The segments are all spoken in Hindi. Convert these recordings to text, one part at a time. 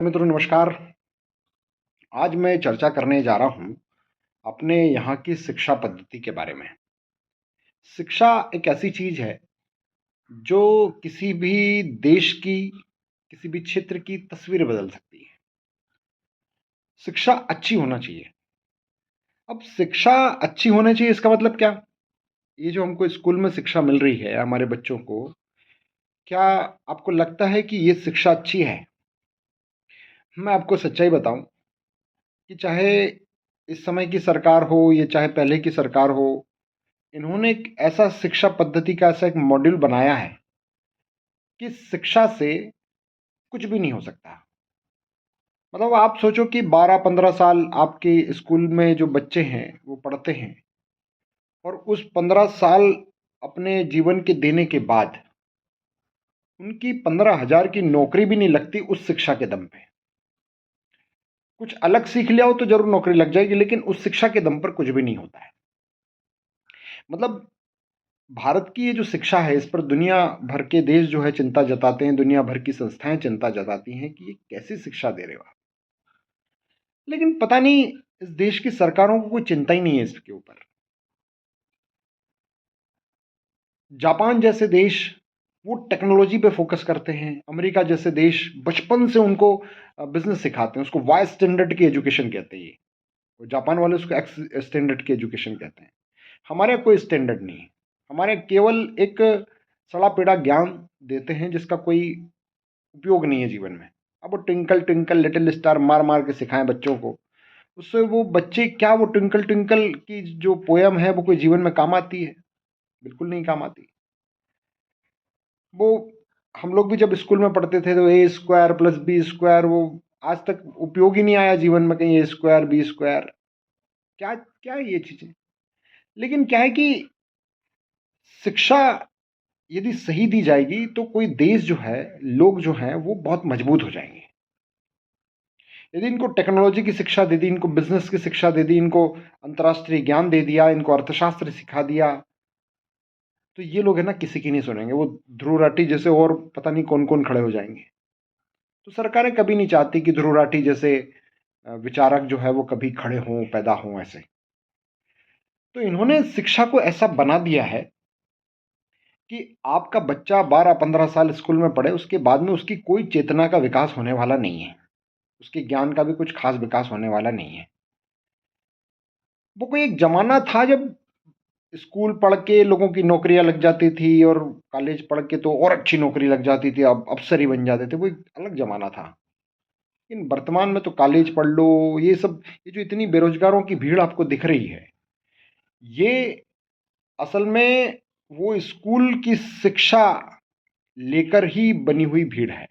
मित्रों नमस्कार। आज मैं चर्चा करने जा रहा हूँ अपने यहाँ की शिक्षा पद्धति के बारे में। शिक्षा एक ऐसी चीज़ है जो किसी भी देश की, किसी भी क्षेत्र की तस्वीर बदल सकती है। शिक्षा अच्छी होना चाहिए। अब शिक्षा अच्छी होनी चाहिए इसका मतलब क्या? ये जो हमको स्कूल में शिक्षा मिल रही है हमारे बच्चों को, क्या आपको लगता है कि ये शिक्षा अच्छी है? मैं आपको सच्चाई बताऊँ कि चाहे इस समय की सरकार हो या चाहे पहले की सरकार हो, इन्होंने एक ऐसा शिक्षा पद्धति का ऐसा एक मॉड्यूल बनाया है कि शिक्षा से कुछ भी नहीं हो सकता। मतलब आप सोचो कि 12-15 साल आपके स्कूल में जो बच्चे हैं वो पढ़ते हैं और उस 15 साल अपने जीवन के देने के बाद उनकी 15,000 की नौकरी भी नहीं लगती उस शिक्षा के दम पे। कुछ अलग सीख लिया हो तो जरूर नौकरी लग जाएगी, लेकिन उस शिक्षा के दम पर कुछ भी नहीं होता है। मतलब भारत की ये जो शिक्षा है इस पर दुनिया भर के देश जो है चिंता जताते हैं, दुनिया भर की संस्थाएं चिंता जताती हैं कि ये कैसी शिक्षा दे रहे हो आप। लेकिन पता नहीं इस देश की सरकारों को कोई चिंता ही नहीं है इसके ऊपर। जापान जैसे देश वो टेक्नोलॉजी पे फोकस करते हैं। अमेरिका जैसे देश बचपन से उनको बिजनेस सिखाते हैं, उसको वाई स्टैंडर्ड की एजुकेशन कहते हैं। ये और जापान वाले उसको एक्स स्टैंडर्ड की एजुकेशन कहते हैं। हमारे यहाँ कोई स्टैंडर्ड नहीं है। हमारे यहाँ केवल एक सड़ा पेड़ा ज्ञान देते हैं जिसका कोई उपयोग नहीं है जीवन में। अब वो ट्विंकल ट्विंकल लिटिल स्टार मार मार के सिखाएं बच्चों को, उससे वो बच्चे क्या, वो ट्विंकल ट्विंकल की जो पोयम है वो कोई जीवन में काम आती है? बिल्कुल नहीं काम आती। वो हम लोग भी जब स्कूल में पढ़ते थे तो ए स्क्वायर प्लस बी स्क्वायर वो आज तक उपयोग ही नहीं आया जीवन में कहीं। ए स्क्वायर बी स्क्वायर क्या क्या है ये चीजें? लेकिन क्या है कि शिक्षा यदि सही दी जाएगी तो कोई देश जो है, लोग जो हैं वो बहुत मजबूत हो जाएंगे। यदि इनको टेक्नोलॉजी की शिक्षा दे दी, इनको बिजनेस की शिक्षा दे दी, इनको अंतर्राष्ट्रीय ज्ञान दे दिया, इनको अर्थशास्त्र सिखा दिया, तो ये लोग है ना किसी की नहीं सुनेंगे। वो ध्रुव राठी जैसे और पता नहीं कौन कौन खड़े हो जाएंगे। तो सरकारें कभी नहीं चाहती कि ध्रुव राठी जैसे विचारक जो है वो कभी खड़े हों, पैदा हों ऐसे। तो इन्होंने शिक्षा को ऐसा बना दिया है कि आपका बच्चा 12-15 साल स्कूल में पढ़े, उसके बाद में उसकी कोई चेतना का विकास होने वाला नहीं है, उसके ज्ञान का भी कुछ खास विकास होने वाला नहीं है। वो कोई एक जमाना था जब स्कूल पढ़ के लोगों की नौकरियां लग जाती थी और कॉलेज पढ़ के तो और अच्छी नौकरी लग जाती थी, अब अफसर ही बन जाते थे। वो एक अलग जमाना था। लेकिन वर्तमान में तो कॉलेज पढ़ लो, ये सब, ये जो इतनी बेरोजगारों की भीड़ आपको दिख रही है, ये असल में वो स्कूल की शिक्षा लेकर ही बनी हुई भीड़ है।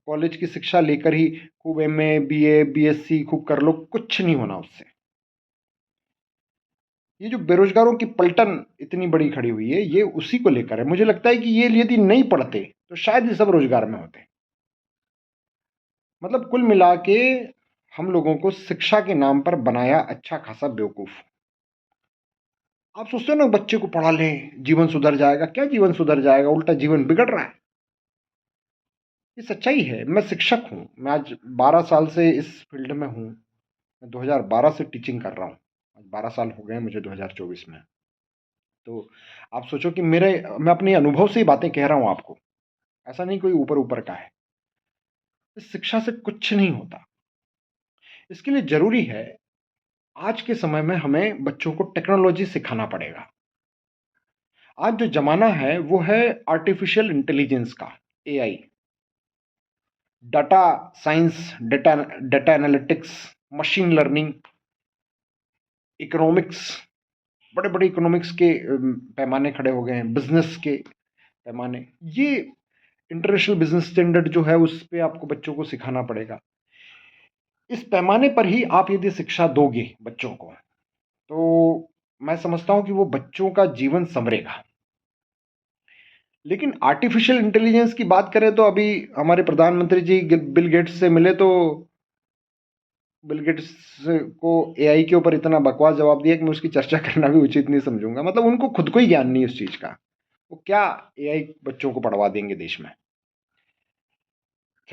कॉलेज की शिक्षा लेकर ही खूब एमए बीए बीएससी खूब कर लो, कुछ नहीं होना उससे। ये जो बेरोजगारों की पलटन इतनी बड़ी खड़ी हुई है ये उसी को लेकर है। मुझे लगता है कि ये यदि नहीं पढ़ते तो शायद ये सब रोजगार में होते। मतलब कुल मिला के हम लोगों को शिक्षा के नाम पर बनाया अच्छा खासा बेवकूफ। आप सोचते हो ना बच्चे को पढ़ा लें जीवन सुधर जाएगा, क्या जीवन सुधर जाएगा, उल्टा जीवन बिगड़ रहा है। ये सच्चाई है। मैं शिक्षक हूं, मैं आज 12 साल से इस फील्ड में हूं। मैं 2012 से टीचिंग कर रहा हूं। आज 12 साल हो गए मुझे 2024 में। तो आप सोचो कि मैं अपने अनुभव से ही बातें कह रहा हूं आपको, ऐसा नहीं कोई ऊपर ऊपर का है। इस शिक्षा से कुछ नहीं होता। इसके लिए जरूरी है आज के समय में हमें बच्चों को टेक्नोलॉजी सिखाना पड़ेगा। आज जो जमाना है वो है आर्टिफिशियल इंटेलिजेंस का, AI, data science, data data analytics, machine learning, economics. बड़े बड़े इकोनॉमिक्स के पैमाने खड़े हो गए हैं, बिजनेस के पैमाने। ये इंटरनेशनल बिजनेस स्टैंडर्ड जो है उस पे आपको बच्चों को सिखाना पड़ेगा। इस पैमाने पर ही आप यदि शिक्षा दोगे बच्चों को तो मैं समझता हूं कि वो बच्चों का जीवन संवरेगा। लेकिन आर्टिफिशियल इंटेलिजेंस की बात करें तो अभी हमारे प्रधानमंत्री जी बिल गेट्स से मिले तो बिल गेट्स को एआई के ऊपर इतना बकवास जवाब दिया कि मैं उसकी चर्चा करना भी उचित नहीं समझूंगा। मतलब उनको खुद को ही ज्ञान नहीं उस चीज का। वो क्या एआई बच्चों को पढ़वा देंगे देश में।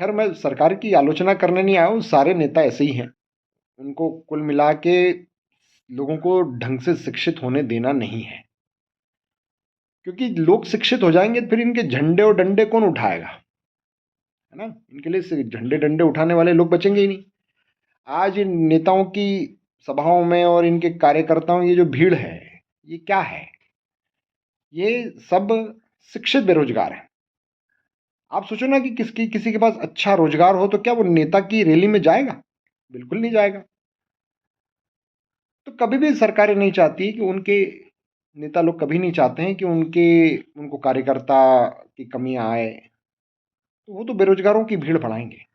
खैर मैं सरकार की आलोचना करने नहीं आया हूँ, सारे नेता ऐसे ही हैं। उनको कुल मिला के लोगों को ढंग से शिक्षित होने देना नहीं है, क्योंकि लोग शिक्षित हो जाएंगे फिर इनके झंडे और डंडे कौन उठाएगा, है ना। इनके लिए झंडे डंडे उठाने वाले लोग बचेंगे ही नहीं। आज इन नेताओं की सभाओं में और इनके कार्यकर्ताओं ये जो भीड़ है, ये क्या है? ये सब शिक्षित बेरोजगार हैं। आप सोचो ना कि किसी के पास अच्छा रोजगार हो तो क्या वो नेता की रैली में जाएगा? बिल्कुल नहीं जाएगा। तो कभी भी सरकारें नहीं चाहती कि उनके नेता लोग कभी नहीं चाहते हैं कि उनको कार्यकर्ता की कमी आए, तो वो तो बेरोजगारों की भीड़ बढ़ाएंगे।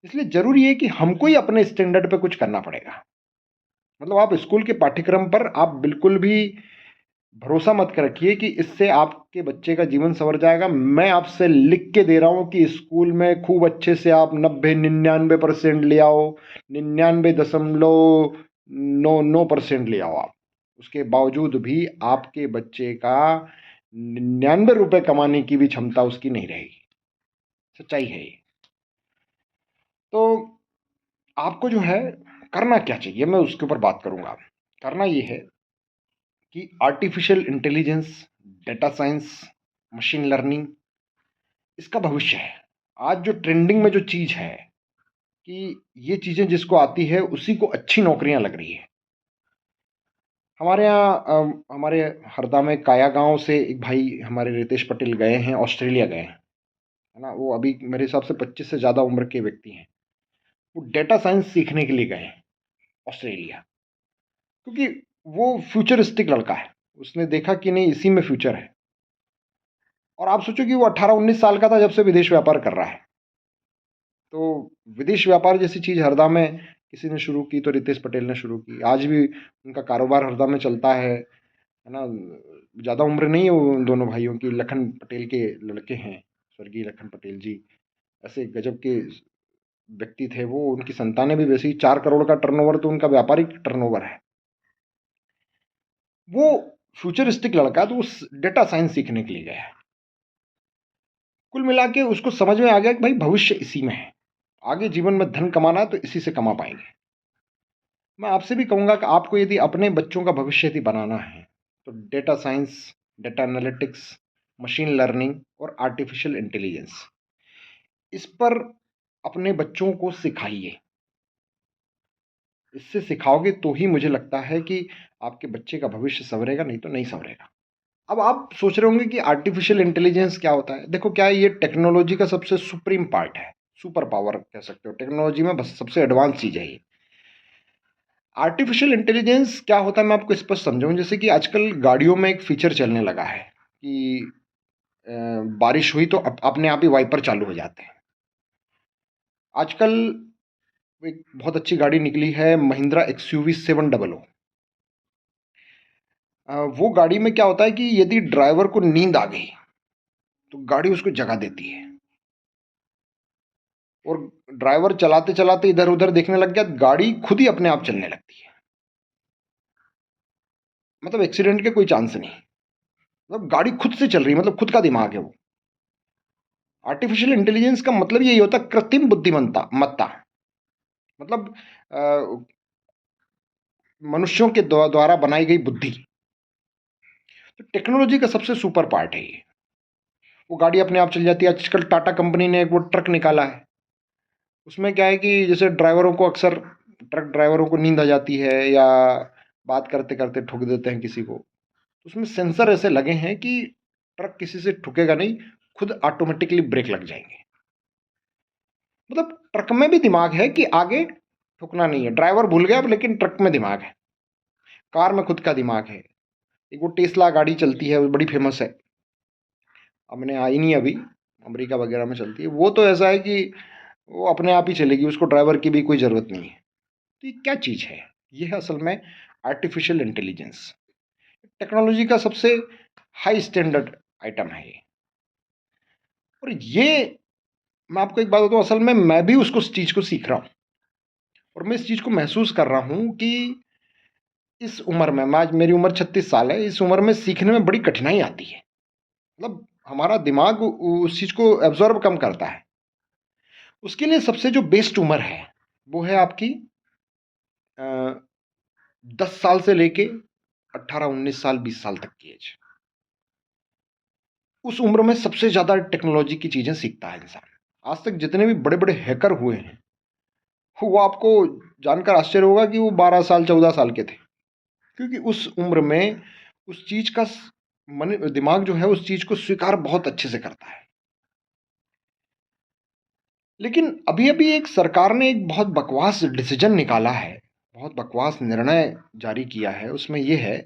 इसलिए जरूरी है कि हमको ही अपने स्टैंडर्ड पे कुछ करना पड़ेगा। मतलब आप स्कूल के पाठ्यक्रम पर आप बिल्कुल भी भरोसा मत रखिए कि इससे आपके बच्चे का जीवन संवर जाएगा। मैं आपसे लिख के दे रहा हूँ कि स्कूल में खूब अच्छे से आप 90-99% ले आओ, 99.99% ले आओ आप, उसके बावजूद भी आपके बच्चे का 99 रुपए कमाने की भी क्षमता उसकी नहीं रहेगी। सच्चाई है ये। तो आपको जो है करना क्या चाहिए, मैं उसके ऊपर बात करूंगा। करना ये है कि artificial intelligence, data science, machine learning, इसका भविष्य है। आज जो ट्रेंडिंग में जो चीज़ है कि ये चीज़ें जिसको आती है उसी को अच्छी नौकरियां लग रही है। हमारे यहाँ हमारे हरदा में काया गांव से एक भाई हमारे रितेश पटेल गए हैं, ऑस्ट्रेलिया गए हैं, है ना। वो अभी मेरे हिसाब से 25 से ज़्यादा उम्र के व्यक्ति हैं। वो डेटा साइंस सीखने के लिए गए हैं ऑस्ट्रेलिया, क्योंकि वो फ्यूचरिस्टिक लड़का है। उसने देखा कि नहीं, इसी में फ्यूचर है। और आप सोचो कि वो 18-19 साल का था जब से विदेश व्यापार कर रहा है। तो विदेश व्यापार जैसी चीज़ हरदा में किसी ने शुरू की तो रितेश पटेल ने शुरू की। आज भी उनका कारोबार हरदा में चलता है ना। ज़्यादा उम्र नहीं है वो उन दोनों भाइयों की। लखन पटेल के लड़के हैं, स्वर्गीय लखन पटेल जी। ऐसे गजब के व्यक्ति थे वो। उनकी संतानें भी वैसे ही 4 करोड़ का टर्नओवर तो उनका व्यापारिक टर्नओवर है। वो फ्यूचरिस्टिक लड़का तो उस डेटा साइंस सीखने के लिए गया है। कुल मिला के उसको समझ में आ गया कि भाई भविष्य इसी में है। आगे जीवन में धन कमाना है तो इसी से कमा पाएंगे। मैं आपसे भी कहूँगा कि आपको यदि अपने बच्चों का भविष्य यदि बनाना है तो data science, data analytics, machine learning और आर्टिफिशियल इंटेलिजेंस, इस पर अपने बच्चों को सिखाइए। इससे सिखाओगे तो ही मुझे लगता है कि आपके बच्चे का भविष्य संवरेगा, नहीं तो नहीं संवरेगा। अब आप सोच रहे होंगे कि आर्टिफिशियल इंटेलिजेंस क्या होता है। देखो, क्या है, ये टेक्नोलॉजी का सबसे सुप्रीम पार्ट है, सुपर पावर कह सकते हो। टेक्नोलॉजी में बस सबसे एडवांस चीज़ है ये। आर्टिफिशियल इंटेलिजेंस क्या होता है मैं आपको स्पष्ट समझाऊं। जैसे कि आजकल गाड़ियों में एक फीचर चलने लगा है कि बारिश हुई तो अपने आप ही वाइपर चालू हो जाते हैं। आजकल एक बहुत अच्छी गाड़ी निकली है, महिंद्रा XUV 700। वो गाड़ी में क्या होता है कि यदि ड्राइवर को नींद आ गई तो गाड़ी उसको जगा देती है, और ड्राइवर चलाते चलाते इधर उधर देखने लग गया, गाड़ी खुद ही अपने आप चलने लगती है। मतलब एक्सीडेंट के कोई चांस नहीं। मतलब गाड़ी खुद से चल रही है, मतलब खुद का दिमाग है वो। आर्टिफिशियल इंटेलिजेंस का मतलब यही होता है, कृत्रिम बुद्धिमत्ता मत्ता। मतलब मनुष्यों के द्वारा बनाई गई बुद्धि। तो टेक्नोलॉजी का सबसे सुपर पार्ट है ये। वो गाड़ी अपने आप चल जाती है। आजकल टाटा कंपनी ने एक वो ट्रक निकाला है, उसमें क्या है कि जैसे ड्राइवरों को अक्सर, ट्रक ड्राइवरों को नींद आ जाती है या बात करते करते ठुक देते हैं किसी को, तो उसमें सेंसर ऐसे लगे हैं कि ट्रक किसी से ठुकेगा नहीं, खुद ऑटोमेटिकली ब्रेक लग जाएंगे। मतलब ट्रक में भी दिमाग है कि आगे ठुकना नहीं है। ड्राइवर भूल गया अब, लेकिन ट्रक में दिमाग है। कार में खुद का दिमाग है। एक वो टेस्ला गाड़ी चलती है, वो बड़ी फेमस है, हमने आई नहीं अभी, अमेरिका वगैरह में चलती है। वो तो ऐसा है कि वो अपने आप ही चलेगी, उसको ड्राइवर की भी कोई ज़रूरत नहीं है। तो ये क्या चीज़ है? ये है असल में आर्टिफिशियल इंटेलिजेंस। टेक्नोलॉजी का सबसे हाई स्टैंडर्ड आइटम है ये। और ये मैं आपको एक बात बताऊँ, असल में मैं भी उसको उस चीज़ को सीख रहा हूँ, और मैं इस चीज़ को महसूस कर रहा हूँ कि इस उम्र में, मैं आज मेरी उम्र 36 साल है, इस उम्र में सीखने में बड़ी कठिनाई आती है। मतलब हमारा दिमाग उस चीज़ को एब्जॉर्ब कम करता है। उसके लिए सबसे जो बेस्ट उम्र है, वो है आपकी अ, 10 साल से लेके 18, 19 साल, 20 साल तक की एज। उस उम्र में सबसे ज़्यादा टेक्नोलॉजी की चीज़ें सीखता है इंसान। आज तक जितने भी बड़े-बड़े हैकर हुए हैं, वो आपको जानकर आश्चर्य होगा कि वो 12 साल, 14 साल के थे। क्योंकि उस उम्र में उस चीज़ का मन दिमाग जो है उस चीज़ को स्वीकार बहुत अच्छे से करता है। लेकिन अभी-अभी एक सरकार ने एक बहुत बकवास डिसीज़न निकाला है, बहुत बकवास निर्णय जारी किया है। उसमें ये है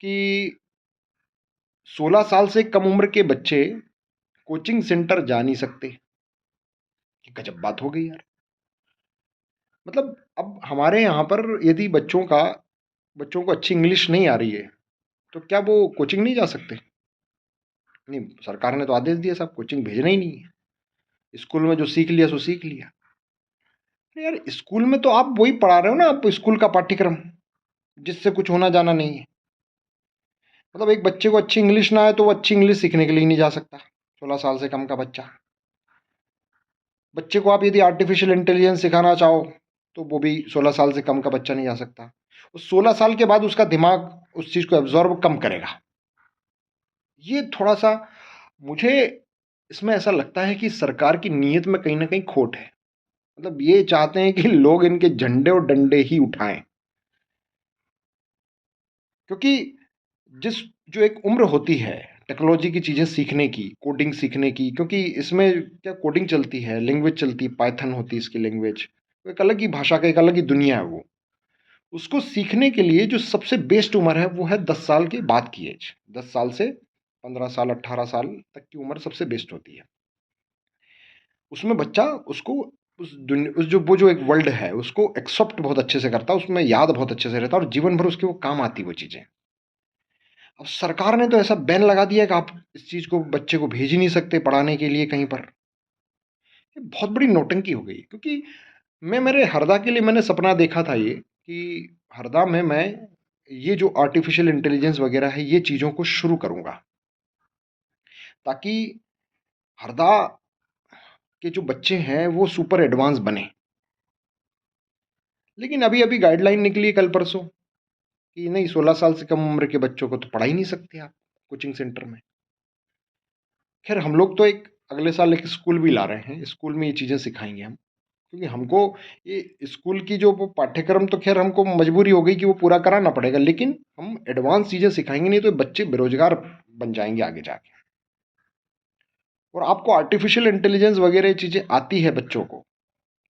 कि 16 साल से कम उम्र के बच्चे कोचिंग सेंटर जा नहीं सकते। ये गजब बात हो गई यार। मतलब अब हमारे यहाँ पर यदि बच्चों को अच्छी इंग्लिश नहीं आ रही है, तो क्या वो कोचिंग नहीं जा सकते? नहीं, सरकार ने तो आदेश दिया साहब कोचिंग भेजना ही नहीं है। स्कूल में जो सीख लिया सो सीख लिया। अरे यार स्कूल में तो आप वही पढ़ा रहे हो ना, आप स्कूल का पाठ्यक्रम, जिससे कुछ होना जाना नहीं है। मतलब एक बच्चे को अच्छी इंग्लिश ना आए तो वो अच्छी इंग्लिश सीखने के लिए नहीं जा सकता, 16 साल से कम का बच्चा। बच्चे को आप यदि आर्टिफिशियल इंटेलिजेंस सिखाना चाहो, तो वो भी 16 साल से कम का बच्चा नहीं जा सकता। उस 16 साल के बाद उसका दिमाग उस चीज़ को एब्ज़ॉर्ब कम करेगा। ये थोड़ा-सा मुझे इसमें ऐसा लगता है कि सरकार की नीयत में कहीं न कहीं खोट है। मतलब ये चाहते हैं कि लोग इनके झंडे और डंडे ही उठाएँ। क्योंकि जिस जो एक उम्र होती है टेक्नोलॉजी की चीज़ें सीखने की, कोडिंग सीखने की, क्योंकि इसमें क्या कोडिंग चलती है, लैंग्वेज चलती है, पाइथन होती है इसकी लैंग्वेज। तो एक अलग ही भाषा का एक अलग ही दुनिया है वो। उसको सीखने के लिए जो सबसे बेस्ट उम्र है वो है 10 साल के बाद की एज। 10 साल से 15 साल, 18 साल तक की उम्र सबसे बेस्ट होती है। उसमें बच्चा उसको उस जो वो जो एक वर्ल्ड है उसको एक्सेप्ट बहुत अच्छे से करता है, उसमें याद बहुत अच्छे से रहता है और जीवन भर उसके वो काम आती वो चीज़ें। अब सरकार ने तो ऐसा बैन लगा दिया कि आप इस चीज़ को बच्चे को भेज ही नहीं सकते पढ़ाने के लिए कहीं पर। ये बहुत बड़ी नौटंकी हो गई क्योंकि मैं मेरे हरदा के लिए मैंने सपना देखा था ये कि हरदा में मैं ये जो आर्टिफिशियल इंटेलिजेंस वगैरह है ये चीज़ों को शुरू करूँगा ताकि हरदा के जो बच्चे हैं वो सुपर एडवांस बने। लेकिन अभी-अभी गाइडलाइन निकली कल परसों कि नहीं 16 साल से कम उम्र के बच्चों को तो पढ़ा ही नहीं सकते आप कोचिंग सेंटर में। खैर हम लोग तो एक अगले साल एक स्कूल भी ला रहे हैं, स्कूल में ये चीज़ें सिखाएँगे हम। क्योंकि हमको ये स्कूल की जो वो पाठ्यक्रम तो खैर हमको मजबूरी हो गई कि वो पूरा कराना पड़ेगा, लेकिन हम एडवांस चीज़ें सिखाएँगे नहीं तो बच्चे बेरोज़गार बन जाएँगे आगे जाके। और आपको आर्टिफ़िशियल इंटेलिजेंस वगैरह ये चीज़ें आती है बच्चों को,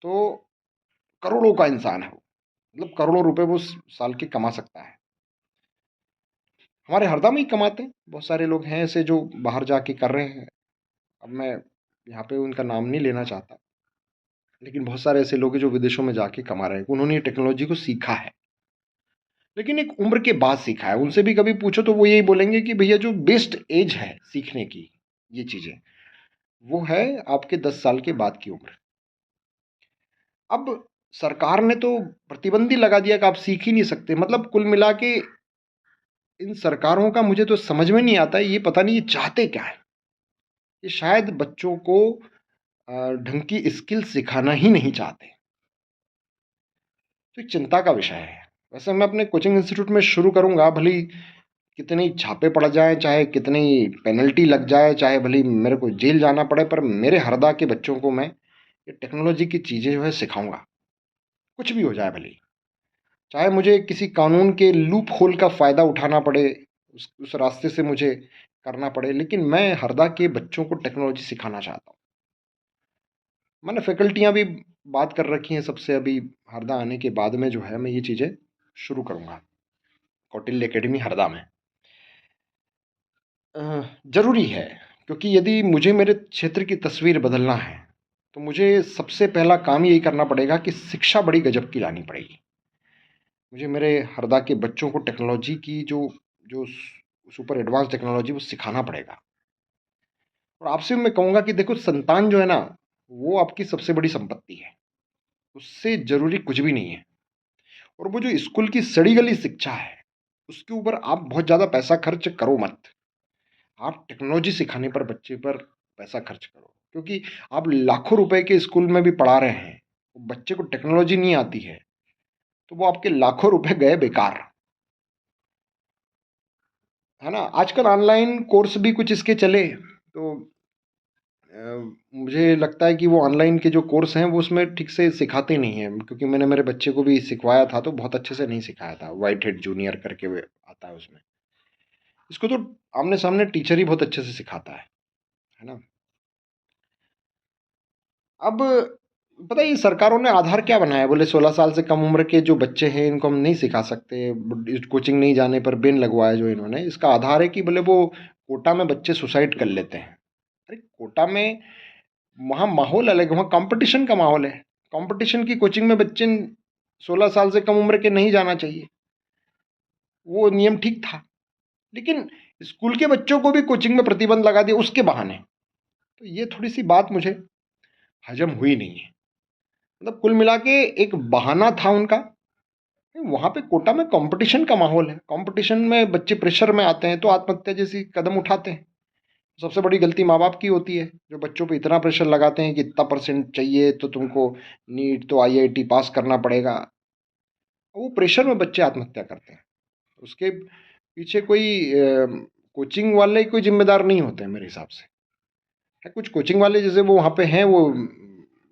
तो करोड़ों का इंसान है वो। मतलब करोड़ों रुपए वो साल के कमा सकता है। हमारे हरदा में ही कमाते हैं, बहुत सारे लोग हैं ऐसे जो बाहर जाके कर रहे हैं। अब मैं यहाँ पे उनका नाम नहीं लेना चाहता, लेकिन बहुत सारे ऐसे लोग हैं जो विदेशों में जाके कमा रहे हैं। उन्होंने ये टेक्नोलॉजी को सीखा है, लेकिन एक उम्र के बाद सीखा है। उनसे भी कभी पूछो तो वो यही बोलेंगे कि भैया जो बेस्ट एज है सीखने की ये चीज़ें, वो है आपके 10 साल के बाद की उम्र। अब सरकार ने तो प्रतिबंध ही लगा दिया कि आप सीख ही नहीं सकते। मतलब कुल मिला के इन सरकारों का मुझे तो समझ में नहीं आता है, ये पता नहीं ये चाहते क्या है? ये शायद बच्चों को ढंग की स्किल सिखाना ही नहीं चाहते। तो एक चिंता का विषय है। वैसे मैं अपने कोचिंग इंस्टीट्यूट में शुरू करूँगा, भले ही कितने ही छापे पड़ जाएँ, चाहे कितनी पेनल्टी लग जाए, चाहे भले ही मेरे को जेल जाना पड़े, पर मेरे हरदा के बच्चों को मैं ये टेक्नोलॉजी की चीज़ें जो है सिखाऊँगा। कुछ भी हो जाए भले ही। चाहे मुझे किसी कानून के लूप होल का फ़ायदा उठाना पड़े, उस रास्ते से मुझे करना पड़े, लेकिन मैं हरदा के बच्चों को टेक्नोलॉजी सिखाना चाहता हूँ। मैंने फैकल्टियाँ भी बात कर रखी हैं सबसे अभी हरदा आने के बाद में जो है मैं ये चीज़ें शुरू करूँगा, कौटिल्य अकेडमी हरदा में। ज़रूरी है क्योंकि यदि मुझे मेरे क्षेत्र की तस्वीर बदलना है, तो मुझे सबसे पहला काम यही करना पड़ेगा कि शिक्षा बड़ी गज़ब की लानी पड़ेगी। मुझे मेरे हरदा के बच्चों को टेक्नोलॉजी की जो जो सुपर एडवांस टेक्नोलॉजी वो सिखाना पड़ेगा। और आपसे मैं कहूँगा कि देखो संतान जो है ना, वो आपकी सबसे बड़ी संपत्ति है। उससे ज़रूरी कुछ भी नहीं है। और वो जो स्कूल की सड़ी-गली शिक्षा है, उसके ऊपर आप बहुत ज़्यादा पैसा खर्च करो मत। आप टेक्नोलॉजी सिखाने पर बच्चे पर पैसा खर्च करो। क्योंकि आप लाखों रुपए के स्कूल में भी पढ़ा रहे हैं, बच्चे को टेक्नोलॉजी नहीं आती है, तो वो आपके लाखों रुपए गए बेकार, है ना? आजकल ऑनलाइन कोर्स भी कुछ इसके चले, तो मुझे लगता है कि वो ऑनलाइन के जो कोर्स हैं वो उसमें ठीक से सिखाते नहीं हैं, क्योंकि मैंने मेरे बच्चे को भी सिखवाया था तो बहुत अच्छे से नहीं सिखाया था। व्हाइट हेड जूनियर करके वो आता है उसमें। इसको तो आमने सामने टीचर ही बहुत अच्छे से सिखाता है ना? अब पता है ये सरकारों ने आधार क्या बनाया, बोले 16 साल से कम उम्र के जो बच्चे हैं इनको हम नहीं सिखा सकते, कोचिंग नहीं जाने पर बैन लगवाया जो इन्होंने, इसका आधार है कि बोले वो कोटा में बच्चे सुसाइड कर लेते हैं। अरे कोटा में वहाँ माहौल अलग है, वहाँ कंपटीशन का माहौल है। कंपटीशन की कोचिंग में बच्चे 16 साल से कम उम्र के नहीं जाना चाहिए, वो नियम ठीक था। लेकिन स्कूल के बच्चों को भी कोचिंग में प्रतिबंध लगा दिया उसके बहाने, तो ये थोड़ी सी बात मुझे हजम हुई नहीं है। मतलब कुल मिला के एक बहाना था उनका। वहाँ पे कोटा में कंपटीशन का माहौल है, कंपटीशन में बच्चे प्रेशर में आते हैं तो आत्महत्या जैसी कदम उठाते हैं। सबसे बड़ी गलती माँ बाप की होती है, जो बच्चों पे इतना प्रेशर लगाते हैं कि इतना परसेंट चाहिए तो तुमको नीट तो आईआईटी पास करना पड़ेगा। वो प्रेशर में बच्चे आत्महत्या करते हैं, उसके पीछे कोई कोचिंग वाले कोई जिम्मेदार नहीं होते हैं मेरे हिसाब से। है कुछ कोचिंग वाले जैसे वो वहाँ पे हैं, वो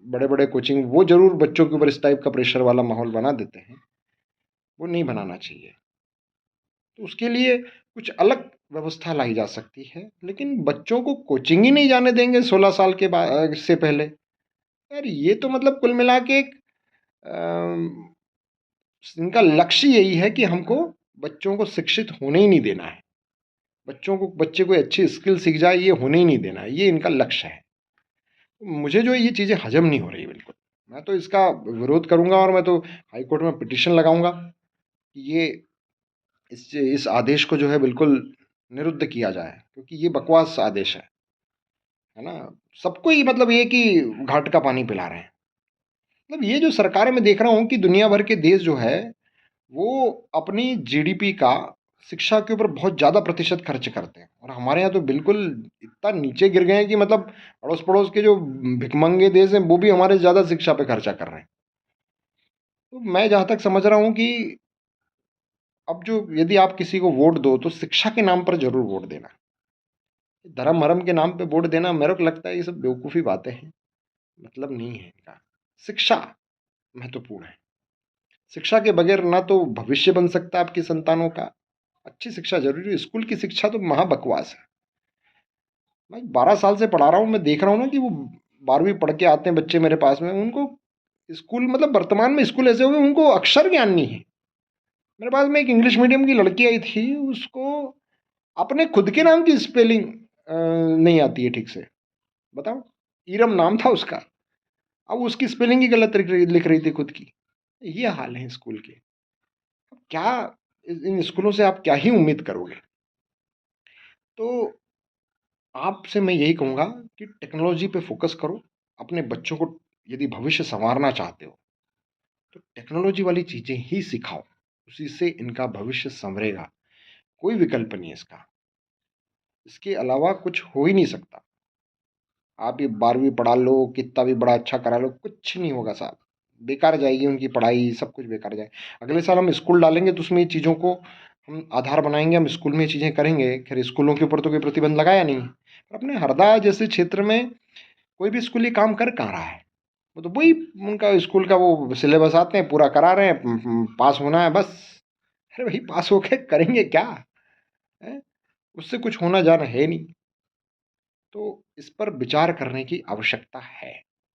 बड़े बड़े कोचिंग वो जरूर बच्चों के ऊपर इस टाइप का प्रेशर वाला माहौल बना देते हैं, वो नहीं बनाना चाहिए। तो उसके लिए कुछ अलग व्यवस्था लाई जा सकती है, लेकिन बच्चों को कोचिंग ही नहीं जाने देंगे 16 साल के बाद से पहले। यार ये तो मतलब कुल मिला के एक इनका लक्ष्य यही है कि हमको बच्चों को शिक्षित होने ही नहीं देना है, बच्चे को अच्छी स्किल सीख जाए ये होने ही नहीं देना है, ये इनका लक्ष्य है। मुझे जो ये चीज़ें हजम नहीं हो रही बिल्कुल, मैं तो इसका विरोध करूंगा और मैं तो हाई कोर्ट में पिटिशन लगाऊंगा कि ये इस आदेश को जो है बिल्कुल निरुद्ध किया जाए, क्योंकि ये बकवास आदेश है ना? सबको ही मतलब ये कि घाट का पानी पिला रहे हैं। मतलब ये जो सरकारें मैं देख रहा हूँ कि दुनिया भर के देश जो है वो अपनी जीडीपी का शिक्षा के ऊपर बहुत ज़्यादा प्रतिशत खर्च करते हैं, और हमारे यहाँ तो बिल्कुल इतना नीचे गिर गए हैं कि मतलब अड़ोस पड़ोस के जो भिखमंगे देश हैं वो भी हमारे से ज़्यादा शिक्षा पे खर्चा कर रहे हैं। तो मैं जहाँ तक समझ रहा हूँ कि अब जो यदि आप किसी को वोट दो तो शिक्षा के नाम पर जरूर वोट देना, धर्म भरम के नाम पे वोट देना मेरे को लगता है ये सब बेवकूफ़ी बातें हैं, मतलब नहीं है इनका। शिक्षा महत्वपूर्ण है, शिक्षा के बगैर ना तो भविष्य बन सकता आपकी संतानों का। अच्छी शिक्षा जरूरी है, स्कूल की शिक्षा तो महाबकवास है। मैं 12 साल से पढ़ा रहा हूँ, मैं देख रहा हूँ ना कि वो 12वीं पढ़ के आते हैं बच्चे मेरे पास में, उनको स्कूल मतलब वर्तमान में स्कूल ऐसे हो गए उनको अक्षर ज्ञान नहीं है। मेरे पास में एक इंग्लिश मीडियम की लड़की आई थी, उसको अपने खुद के नाम की स्पेलिंग नहीं आती है ठीक से, बताओ। ईरम नाम था उसका, अब उसकी स्पेलिंग ही गलत लिख रही थी खुद की। ये हाल है स्कूल के। अब क्या इन स्कूलों से आप क्या ही उम्मीद करोगे? तो आपसे मैं यही कहूँगा कि टेक्नोलॉजी पे फोकस करो, अपने बच्चों को यदि भविष्य संवारना चाहते हो तो टेक्नोलॉजी वाली चीज़ें ही सिखाओ, उसी से इनका भविष्य संवरेगा। कोई विकल्प नहीं है इसका, इसके अलावा कुछ हो ही नहीं सकता। आप ये 12वीं पढ़ा लो, कितना भी बड़ा अच्छा करा लो, कुछ नहीं होगा साहब, बेकार जाएगी उनकी पढ़ाई, सब कुछ बेकार जाए। अगले साल हम स्कूल डालेंगे तो उसमें ये चीज़ों को हम आधार बनाएंगे, हम स्कूल में ये चीज़ें करेंगे। खैर स्कूलों के ऊपर तो कोई प्रतिबंध लगाया नहीं, पर अपने हरदा जैसे क्षेत्र में कोई भी स्कूल ये काम कर कहाँ रहा है? वो तो वही उनका स्कूल का वो सिलेबस आते हैं पूरा करा रहे हैं, पास होना है बस। अरे भाई पास होके करेंगे क्या है? उससे कुछ होना जाना है नहीं। तो इस पर विचार करने की आवश्यकता है।